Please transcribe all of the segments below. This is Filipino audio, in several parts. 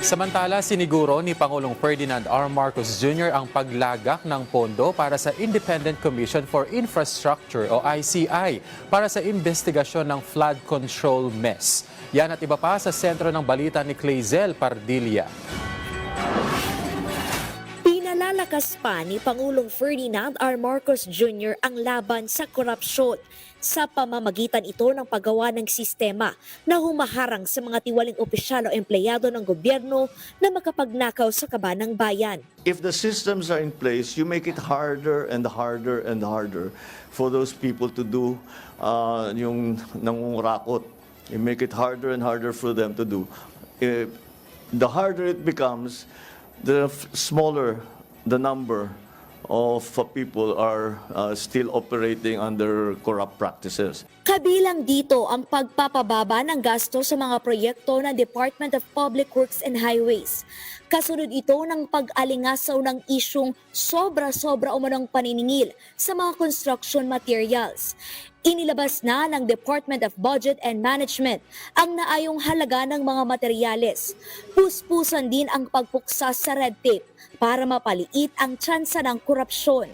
Samantala, siniguro ni Pangulong Ferdinand R. Marcos Jr. ang paglagak ng pondo para sa Independent Commission for Infrastructure o ICI para sa investigasyon ng flood control mess. Yan at iba pa sa sentro ng balita ni Clazel Pardilla. Pinalalakas pa ni Pangulong Ferdinand R. Marcos Jr. ang laban sa korupsyon sa pamamagitan ito ng paggawa ng sistema na humaharang sa mga tiwaling opisyal o empleyado ng gobyerno na makapagnakaw sa kaba ng bayan. If the systems are in place, you make it harder and harder and harder for those people to do yung nangungurakot. You make it harder and harder for them to do. The harder it becomes, the smaller the number of people are still operating under corrupt practices. Kabilang dito ang pagpapababa ng gasto sa mga proyekto ng Department of Public Works and Highways. Kasunod ito ng pag-alingasaw ng isyung sobra-sobra umanong paniningil sa mga construction materials. Inilabas na ng Department of Budget and Management ang naayong halaga ng mga materyales. Puspusan din ang pagpuksa sa red tape para mapaliit ang tsansa ng korupsyon.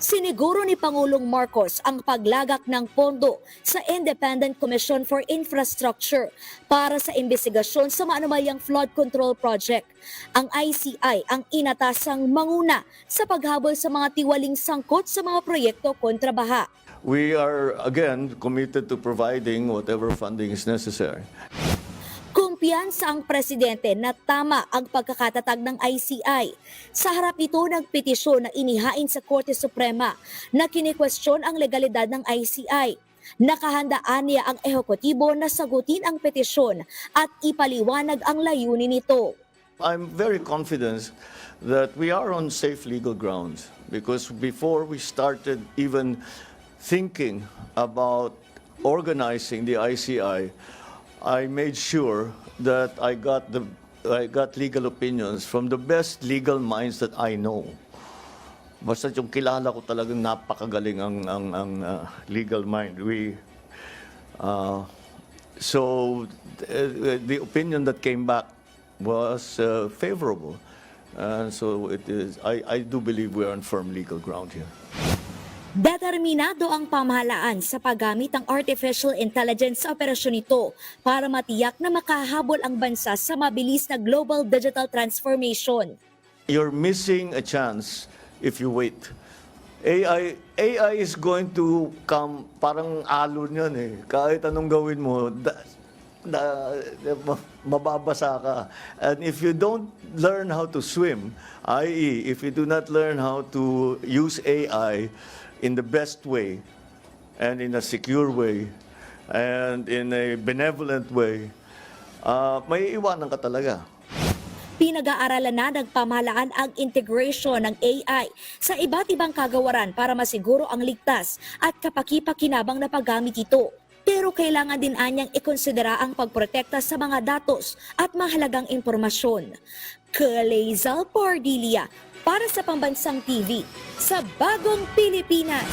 Siniguro ni Pangulong Marcos ang paglagak ng pondo sa Independent Commission for Infrastructure para sa investigasyon sa maanumalyang flood control project. Ang ICI ang inatasang manguna sa paghabol sa mga tiwaling sangkot sa mga proyekto kontra baha. We are again committed to providing whatever funding is necessary. Kumpiyansa ang presidente na tama ang pagkakatatag ng ICI. Sa harap nito, nagpetisyon na inihain sa Korte Suprema na kinikwestiyon ang legalidad ng ICI. Nakahandaan niya ang ehekutibo na sagutin ang petisyon at ipaliwanag ang layunin nito. I'm very confident that we are on safe legal grounds because before we started even thinking about organizing the ICI, I made sure that I got legal opinions from the best legal minds that I know. Basta yung kilala ko talagang napakagaling ang legal mind. So the opinion that came back was favorable. So it is. I do believe we are on firm legal ground here. Determinado ang pamahalaan sa paggamit ng artificial intelligence sa operasyon nito para matiyak na makahabol ang bansa sa mabilis na global digital transformation. You're missing a chance if you wait. AI is going to come, parang alon yan eh. Kahit anong gawin mo, mababasa ka. And if you don't learn how to swim, i.e., if you do not learn how to use AI in the best way, and in a secure way, and in a benevolent way, may iwanan ka talaga. Pinag-aaralan na ng pamahalaan ang integration ng AI sa iba't ibang kagawaran para masiguro ang ligtas at kapaki-pakinabang na paggamit ito. Pero kailangan din anyang ikonsidera ang pagprotekta sa mga datos at mahalagang impormasyon. Clazel Pardilla para sa Pambansang TV sa Bagong Pilipinas.